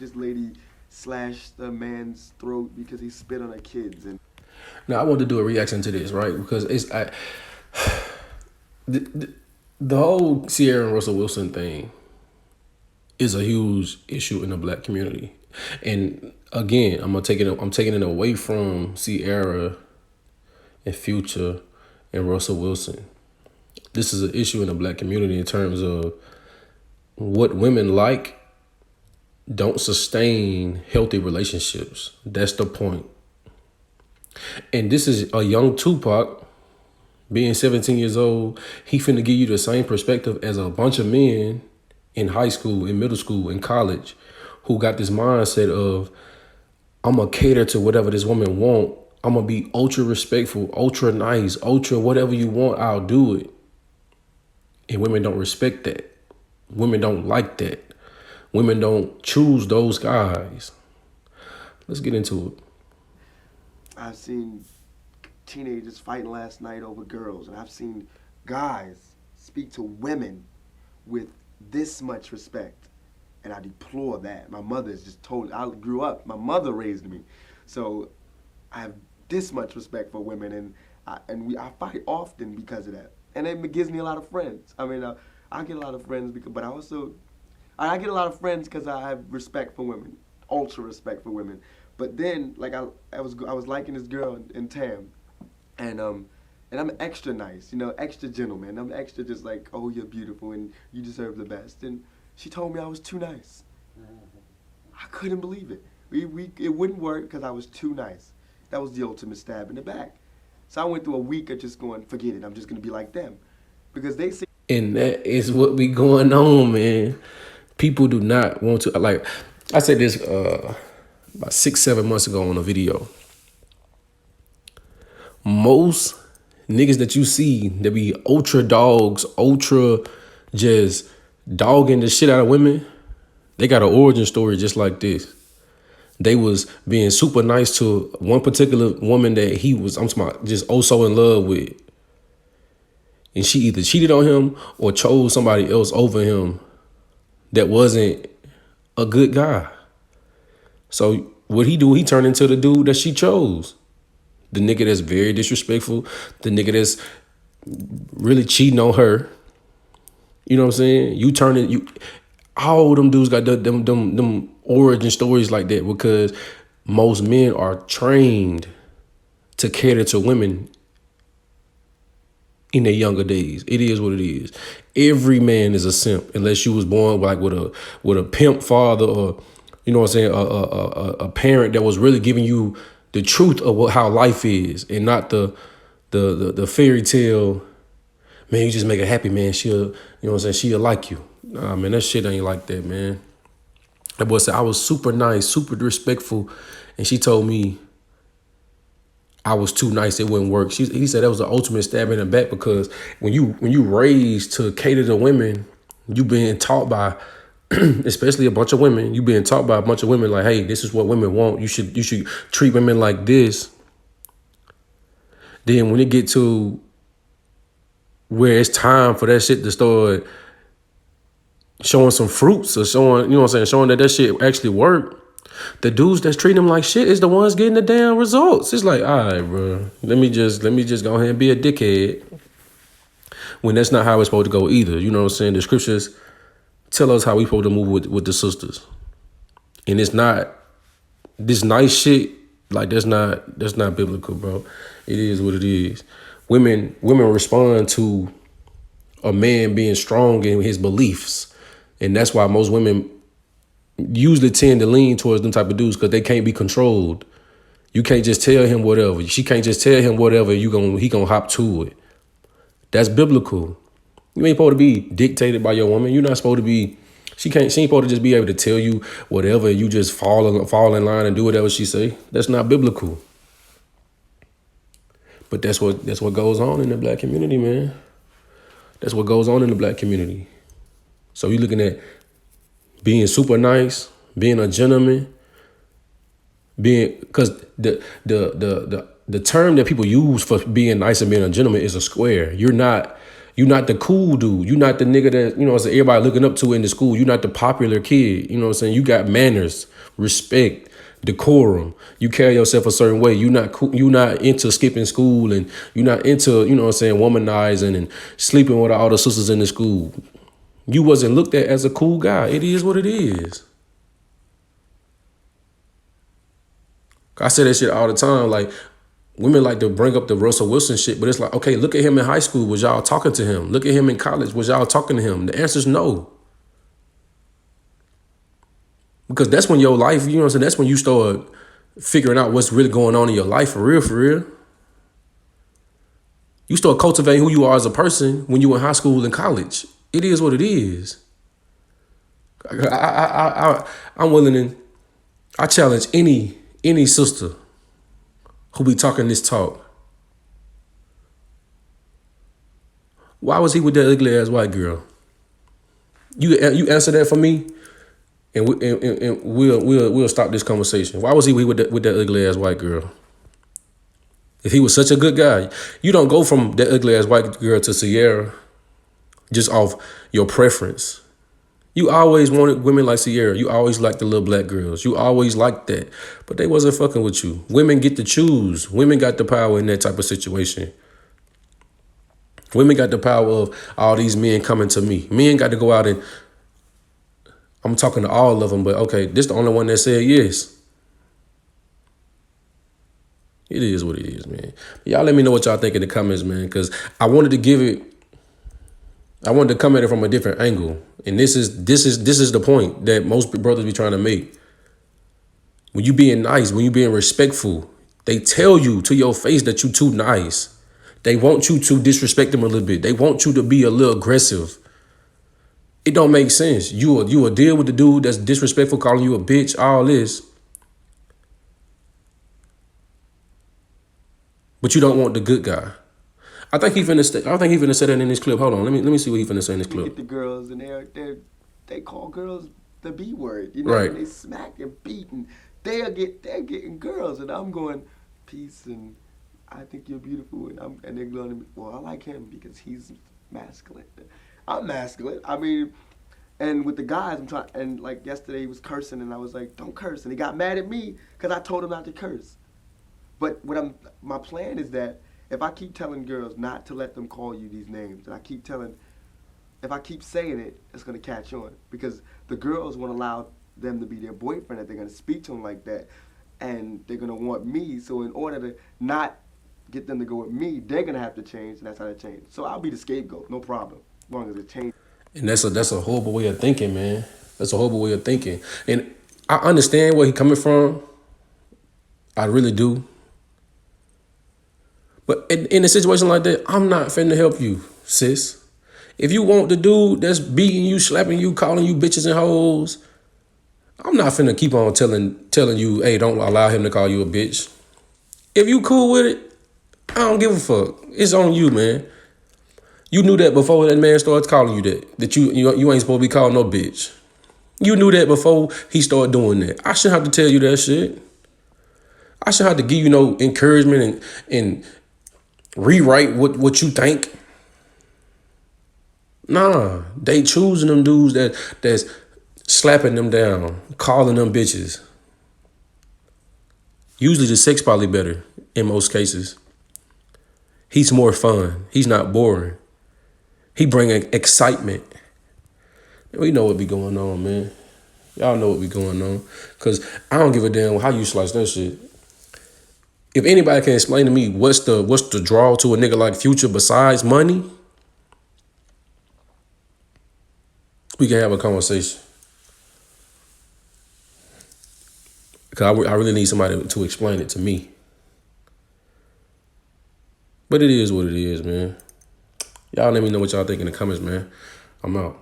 this lady slashed a man's throat because he spit on her kids. And Now I want to do a reaction to this, right? Because the whole Ciara and Russell Wilson thing is a huge issue in the black community. And again, I'm taking it away from Ciara and Future and Russell Wilson. This is an issue in the black community in terms of what women like don't sustain healthy relationships. That's the point. And this is a young Tupac, being 17 years old. He finna give you the same perspective as a bunch of men in high school, in middle school, in college, who got this mindset of, I'm gonna cater to whatever this woman want. I'm gonna be ultra respectful, ultra nice, ultra whatever you want, I'll do it. And women don't respect that. Women don't like that. Women don't choose those guys. Let's get into it. I've seen teenagers fighting last night over girls, and I've seen guys speak to women with this much respect, and I deplore that. My mother is just told. I grew up. My mother raised me, so I have this much respect for women, and I fight often because of that, and it gives me a lot of friends. I mean, I get a lot of friends because, but I get a lot of friends because I have respect for women, ultra respect for women. But then, like I was liking this girl in Tam, and I'm extra nice, extra gentleman. I'm extra just like, oh, you're beautiful and you deserve the best. And she told me I was too nice. I couldn't believe it. It wouldn't work because I was too nice. That was the ultimate stab in the back. So I went through a week of just going, forget it. I'm just gonna be like them, because they say. And that is what be going on, man. People do not want to, like, I said this about 6-7 months ago on a video. Most niggas that you see that be ultra dogs, ultra just dogging the shit out of women, they got an origin story just like this. They was being super nice to one particular woman that he was, I'm talking about, just oh so in love with. And she either cheated on him or chose somebody else over him that wasn't a good guy. So what he do, he turned into the dude that she chose. The nigga that's very disrespectful, the nigga that's really cheating on her. You know what I'm saying? All them dudes got them origin stories like that because most men are trained to cater to women in their younger days. It is what it is. Every man is a simp unless you was born like with a pimp father, or you know what I'm saying, a parent that was really giving you the truth of how life is, and not the fairy tale. Man, you just make her happy, man. She'll, you know what I'm saying, she'll like you. Nah, man, that shit ain't like that, man. That boy said I was super nice, super respectful, and she told me I was too nice, it wouldn't work. He said that was the ultimate stab in the back, because when you raised to cater to women, you being taught by, especially a bunch of women, you being taught by a bunch of women like, hey, this is what women want. You should treat women like this. Then when it get to where it's time for that shit to start showing some fruits, or showing, you know what I'm saying, showing that shit actually work, the dudes that's treating them like shit is the ones getting the damn results. It's like, all right, bro, let me just go ahead and be a dickhead, when that's not how it's supposed to go either. You know what I'm saying? The scriptures tell us how we supposed to move with the sisters, and it's not this nice shit. Like that's not biblical, bro. It is what it is. Women respond to a man being strong in his beliefs, and that's why most women usually tend to lean towards them type of dudes, because they can't be controlled. You can't just tell him whatever. She can't just tell him whatever. He gonna hop to it. That's biblical. You ain't supposed to be dictated by your woman. You're not supposed to be. She ain't supposed to just be able to tell you whatever. You just fall in line and do whatever she say. That's not biblical. But that's what goes on in the black community, man. That's what goes on in the black community. So you're looking at being super nice, being a gentleman, because the term that people use for being nice and being a gentleman is a square. You're not You not the cool dude. You not the nigga that, you know what I'm saying, everybody looking up to in the school. You not the popular kid. You know what I'm saying? You got manners, respect, decorum. You carry yourself a certain way. You not into skipping school, and you not into, you know what I'm saying, womanizing and sleeping with all the sisters in the school. You wasn't looked at as a cool guy. It is what it is. I say that shit all the time. Like, women like to bring up the Russell Wilson shit, but it's like, okay, look at him in high school. Was y'all talking to him? Look at him in college. Was y'all talking to him? The answer is no. Because that's when your life, you know what I'm saying, that's when you start figuring out what's really going on in your life for real, for real. You start cultivating who you are as a person when you in high school and college. It is what it is. I'm willing to, I challenge any sister who be talking this talk. Why was he with that ugly ass white girl? You answer that for me, and we'll stop this conversation. Why was he with that ugly ass white girl? If he was such a good guy, you don't go from that ugly ass white girl to Ciara just off your preference. You always wanted women like Ciara. You always liked the little black girls. You always liked that. But they wasn't fucking with you. Women get to choose. Women got the power in that type of situation. Women got the power of all these men coming to me. Men got to go out and, I'm talking to all of them, but okay, this the only one that said yes. It is what it is, man. Y'all let me know what y'all think in the comments, man, because I wanted to come at it from a different angle. And this is the point that most brothers be trying to make. When you being nice, when you being respectful, they tell you to your face that you too nice. They want you to disrespect them a little bit. They want you to be a little aggressive. It don't make sense. You will deal with the dude that's disrespectful, calling you a bitch, all this. But you don't want the good guy. I think he finna say that in this clip. Hold on, let me see what he finna say in this clip. Get the girls and they call girls the B word, you know, right. And they smack and beat, and they're getting girls, and I'm going, peace, and I think you're beautiful, and they're going to me, well, I like him because he's masculine. I'm masculine. I mean, and with the guys, I'm trying, and like yesterday he was cursing, and I was like, don't curse, and he got mad at me because I told him not to curse. But my plan is that if I keep telling girls not to let them call you these names, and if I keep saying it, it's going to catch on. Because the girls won't allow them to be their boyfriend if they're going to speak to them like that. And they're going to want me. So in order to not get them to go with me, they're going to have to change, and that's how they change. So I'll be the scapegoat, no problem, as long as it changes. And that's a horrible way of thinking, man. That's a horrible way of thinking. And I understand where he's coming from. I really do. But in a situation like that, I'm not finna help you, sis. If you want the dude that's beating you, slapping you, calling you bitches and hoes, I'm not finna keep on telling you, hey, don't allow him to call you a bitch. If you cool with it, I don't give a fuck. It's on you, man. You knew that before that man started calling you that you ain't supposed to be called no bitch. You knew that before he started doing that. I shouldn't have to tell you that shit. I shouldn't have to give you no encouragement and rewrite what you think. Nah, they choosing them dudes that's slapping them down, calling them bitches. Usually the sex probably better in most cases. He's more fun. He's not boring. He bringing excitement. We know what be going on, man. Y'all know what be going on. Because I don't give a damn how you slice that shit. If anybody can explain to me what's the draw to a nigga like Future besides money, we can have a conversation. Because I really need somebody to explain it to me. But it is what it is, man. Y'all let me know what y'all think in the comments, man. I'm out.